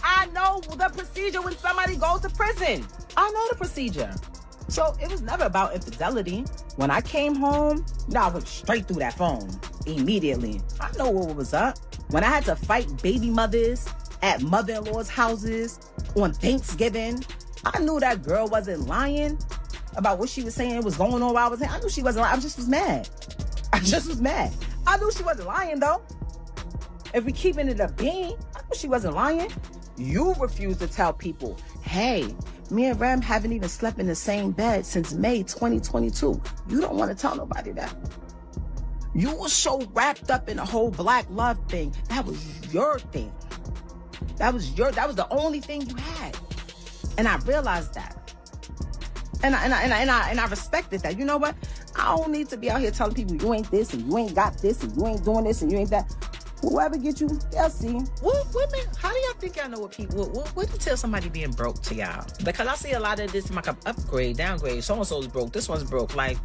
I know the procedure when somebody goes to prison. I know the procedure. So it was never about infidelity. When I came home, I went straight through that phone immediately. I know what was up. When I had to fight baby mothers at mother-in-law's houses on Thanksgiving, I knew that girl wasn't lying about what she was saying was going on while I was saying. I knew she wasn't lying. I just was mad. I knew she wasn't lying, though. If we keeping it a bean, I knew she wasn't lying. You refuse to tell people, hey, me and Rem haven't even slept in the same bed since May 2022. You don't want to tell nobody that. You were so wrapped up in the whole black love thing. That was your thing. That was the only thing you had. And I realized that. And I respected that. You know what? I don't need to be out here telling people you ain't this and you ain't got this and you ain't doing this and you ain't that. Whoever get you, they'll see. What women? How do y'all think y'all know what people? What do you tell somebody being broke to y'all? Because I see a lot of this like upgrade, downgrade. So and so's broke. This one's broke. Like,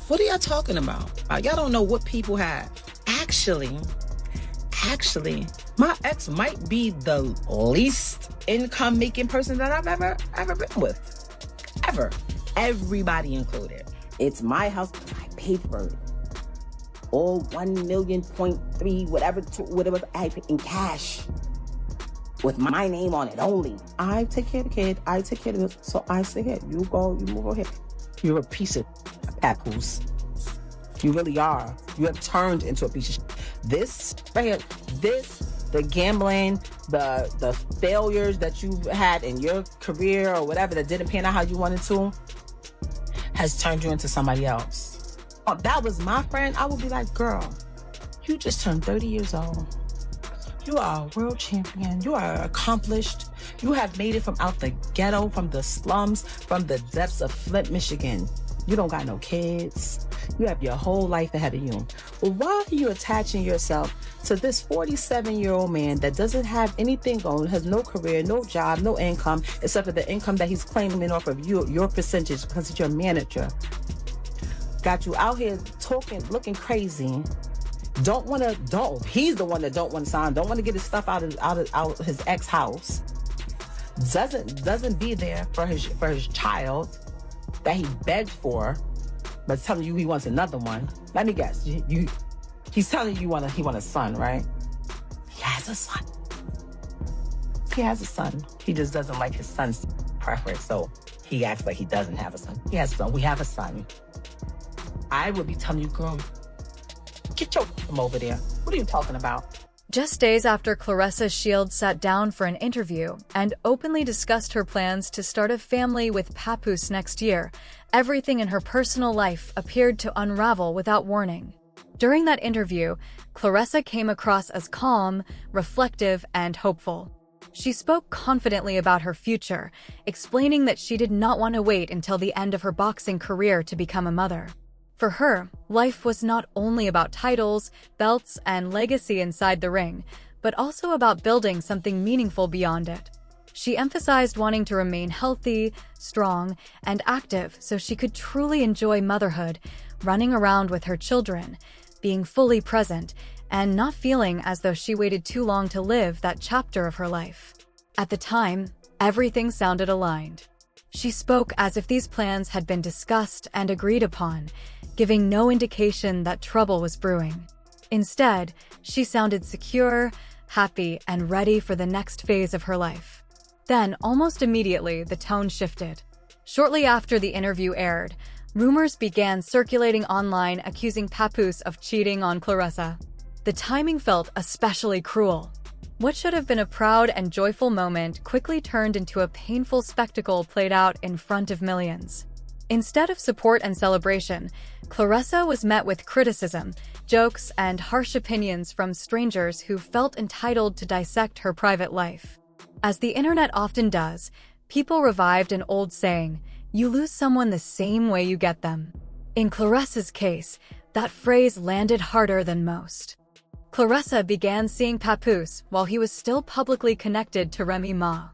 what are y'all talking about? Y'all don't know what people have. Actually, my ex might be the least income making person that I've ever been with. Ever. Everybody included. It's my house. I paid for it. All 1 million, 0.3, whatever I pay in cash. With my name on it only. I take care of the kid. I take care of it. So I say, here, you go, you move over here. You're a piece of papoose. You really are. You have turned into a piece of shit. This right here, the gambling, the failures that you've had in your career or whatever that didn't pan out how you wanted to, has turned you into somebody else. If that was my friend, I would be like, girl, you just turned 30 years old. You are a world champion. You are accomplished. You have made it from out the ghetto, from the slums, from the depths of Flint, Michigan. You don't got no kids. You have your whole life ahead of you. Well, why are you attaching yourself to this 47-year-old man that doesn't have anything going, has no career, no job, no income, except for the income that he's claiming off of your percentage because he's your manager? Got you out here talking, looking crazy. He's the one that don't want to sign, don't want to get his stuff out of his ex house. Doesn't be there for his child that he begged for, but telling you he wants another one. Let me guess. He's telling you he want a son, right? He has a son. He just doesn't like his son's preference, so he acts like he doesn't have a son. He has a son. We have a son. I would be telling you, girl, get your from over there. What are you talking about? Just days after Claressa Shields sat down for an interview and openly discussed her plans to start a family with Papoose next year, everything in her personal life appeared to unravel without warning. During that interview, Claressa came across as calm, reflective, and hopeful. She spoke confidently about her future, explaining that she did not want to wait until the end of her boxing career to become a mother. For her, life was not only about titles, belts, and legacy inside the ring, but also about building something meaningful beyond it. She emphasized wanting to remain healthy, strong, and active so she could truly enjoy motherhood, running around with her children, being fully present, and not feeling as though she waited too long to live that chapter of her life. At the time, everything sounded aligned. She spoke as if these plans had been discussed and agreed upon, giving no indication that trouble was brewing. Instead, she sounded secure, happy, and ready for the next phase of her life. Then, almost immediately, the tone shifted. Shortly after the interview aired, rumors began circulating online accusing Papoose of cheating on Claressa. The timing felt especially cruel. What should have been a proud and joyful moment quickly turned into a painful spectacle played out in front of millions. Instead of support and celebration, Claressa was met with criticism, jokes, and harsh opinions from strangers who felt entitled to dissect her private life. As the internet often does, people revived an old saying, "You lose someone the same way you get them." In Claressa's case, that phrase landed harder than most. Claressa began seeing Papoose while he was still publicly connected to Remy Ma.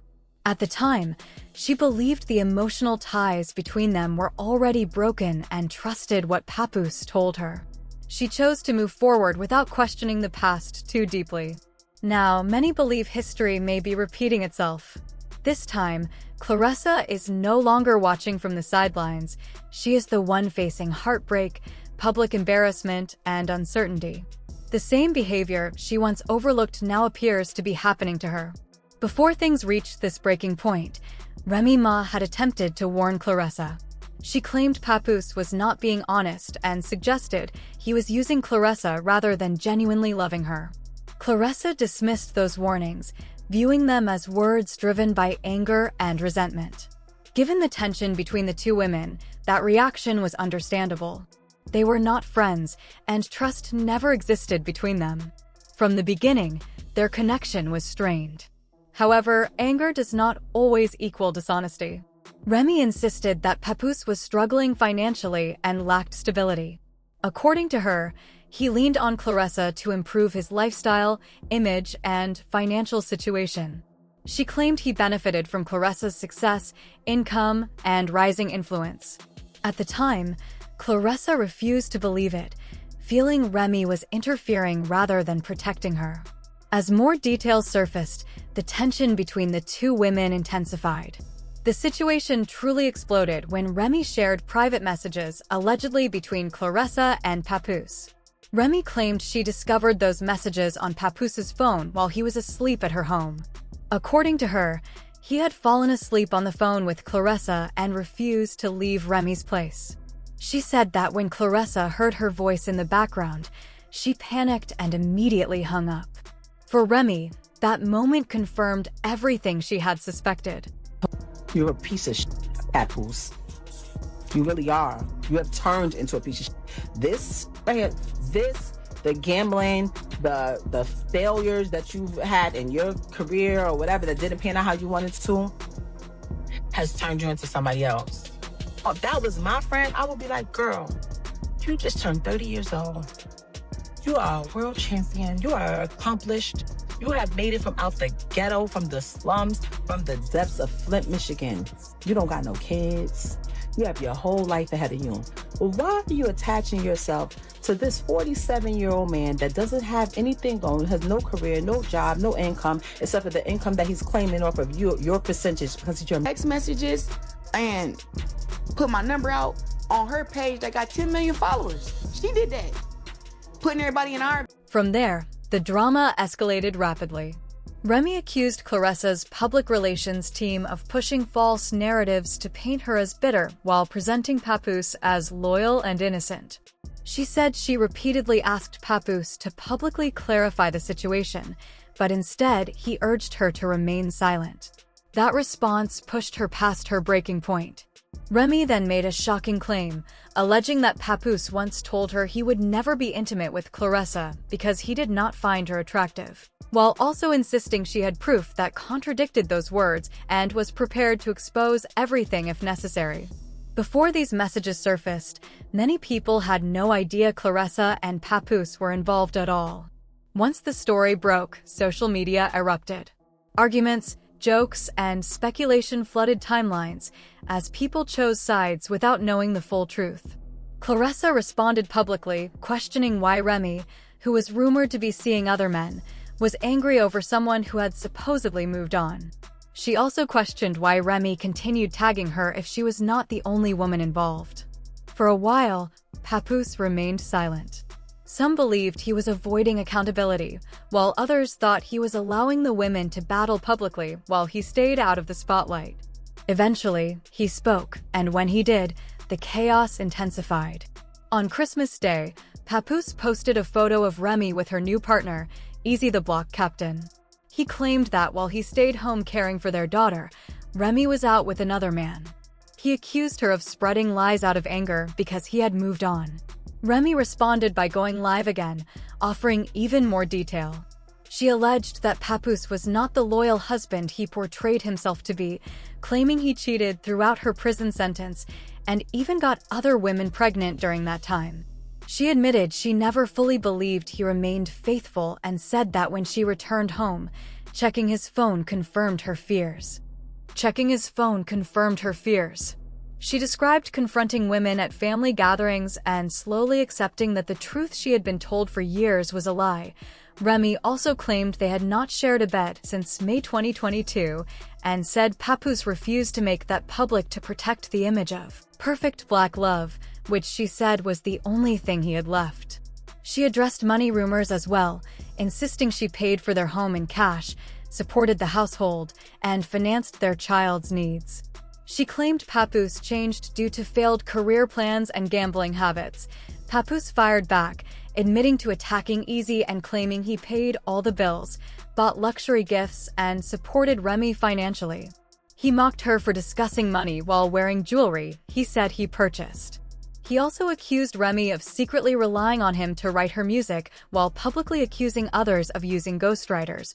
At the time, she believed the emotional ties between them were already broken and trusted what Papoose told her. She chose to move forward without questioning the past too deeply. Now, many believe history may be repeating itself. This time, Claressa is no longer watching from the sidelines. She is the one facing heartbreak, public embarrassment, and uncertainty. The same behavior she once overlooked now appears to be happening to her. Before things reached this breaking point, Remy Ma had attempted to warn Claressa. She claimed Papoose was not being honest and suggested he was using Claressa rather than genuinely loving her. Claressa dismissed those warnings, viewing them as words driven by anger and resentment. Given the tension between the two women, that reaction was understandable. They were not friends, and trust never existed between them. From the beginning, their connection was strained. However, anger does not always equal dishonesty. Remy insisted that Papoose was struggling financially and lacked stability. According to her, he leaned on Claressa to improve his lifestyle, image, and financial situation. She claimed he benefited from Claressa's success, income, and rising influence. At the time, Claressa refused to believe it, feeling Remy was interfering rather than protecting her. As more details surfaced, the tension between the two women intensified. The situation truly exploded when Remy shared private messages allegedly between Claressa and Papoose. Remy claimed she discovered those messages on Papoose's phone while he was asleep at her home. According to her, he had fallen asleep on the phone with Claressa and refused to leave Remy's place. She said that when Claressa heard her voice in the background, she panicked and immediately hung up. For Remy, that moment confirmed everything she had suspected. You're a piece of shit, Papoose. You really are. You have turned into a piece of shit. This right here, the gambling, the failures that you've had in your career or whatever that didn't pan out how you wanted to, has turned you into somebody else. If that was my friend, I would be like, girl, you just turned 30 years old. You are a world champion. You are accomplished. You have made it from out the ghetto, from the slums, from the depths of Flint, Michigan. You don't got no kids. You have your whole life ahead of you. Well, why are you attaching yourself to this 47-year-old man that doesn't have anything going, has no career, no job, no income, except for the income that he's claiming off of your percentage because it's your text messages and put my number out on her page that got 10 million followers. She did that. Putting everybody in our... From there, the drama escalated rapidly. Remy accused Claressa's public relations team of pushing false narratives to paint her as bitter while presenting Papoose as loyal and innocent. She said she repeatedly asked Papoose to publicly clarify the situation, but instead he urged her to remain silent. That response pushed her past her breaking point. Remy then made a shocking claim, alleging that Papoose once told her he would never be intimate with Claressa because he did not find her attractive, while also insisting she had proof that contradicted those words and was prepared to expose everything if necessary. Before these messages surfaced, many people had no idea Claressa and Papoose were involved at all. Once the story broke, social media erupted. Arguments, jokes, and speculation flooded timelines as people chose sides without knowing the full truth. Claressa responded publicly, questioning why Remy, who was rumored to be seeing other men, was angry over someone who had supposedly moved on. She also questioned why Remy continued tagging her if she was not the only woman involved. For a while, Papoose remained silent. Some believed he was avoiding accountability, while others thought he was allowing the women to battle publicly while he stayed out of the spotlight. Eventually, he spoke, and when he did, the chaos intensified. On Christmas Day, Papoose posted a photo of Remy with her new partner, Easy the Block Captain. He claimed that while he stayed home caring for their daughter, Remy was out with another man. He accused her of spreading lies out of anger because he had moved on. Remy responded by going live again, offering even more detail. She alleged that Papoose was not the loyal husband he portrayed himself to be, claiming he cheated throughout her prison sentence and even got other women pregnant during that time. She admitted she never fully believed he remained faithful and said that when she returned home, checking his phone confirmed her fears. She described confronting women at family gatherings and slowly accepting that the truth she had been told for years was a lie, Remy also claimed they had not shared a bed since May 2022 and said Papoose refused to make that public to protect the image of perfect black love, which she said was the only thing he had left. She addressed money rumors as well, insisting she paid for their home in cash, supported the household, and financed their child's needs. She claimed Papoose changed due to failed career plans and gambling habits. Papoose fired back, admitting to attacking Easy and claiming he paid all the bills, bought luxury gifts, and supported Remy financially. He mocked her for discussing money while wearing jewelry he said he purchased. He also accused Remy of secretly relying on him to write her music while publicly accusing others of using ghostwriters.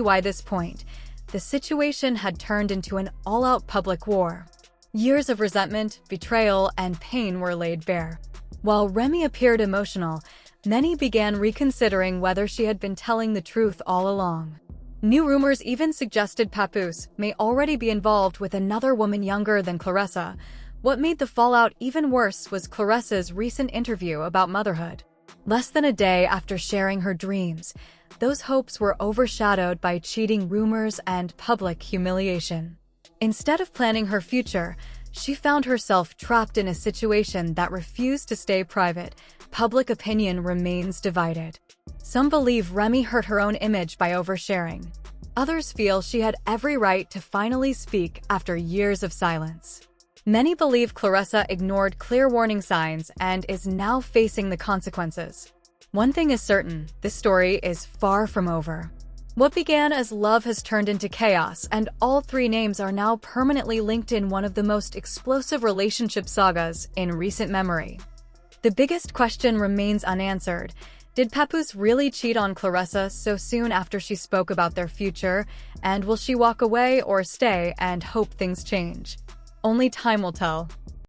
By this point, the situation had turned into an all-out public war. Years of resentment, betrayal, and pain were laid bare. While Remy appeared emotional, many began reconsidering whether she had been telling the truth all along. New rumors even suggested Papoose may already be involved with another woman younger than Claressa. What made the fallout even worse was Claressa's recent interview about motherhood. Less than a day after sharing her dreams, those hopes were overshadowed by cheating rumors and public humiliation. Instead of planning her future, she found herself trapped in a situation that refused to stay private. Public opinion remains divided. Some believe Remy hurt her own image by oversharing. Others feel she had every right to finally speak after years of silence. Many believe Claressa ignored clear warning signs and is now facing the consequences. One thing is certain, this story is far from over. What began as love has turned into chaos, and all three names are now permanently linked in one of the most explosive relationship sagas in recent memory. The biggest question remains unanswered. Did Papoose really cheat on Claressa so soon after she spoke about their future? And will she walk away or stay and hope things change? Only time will tell.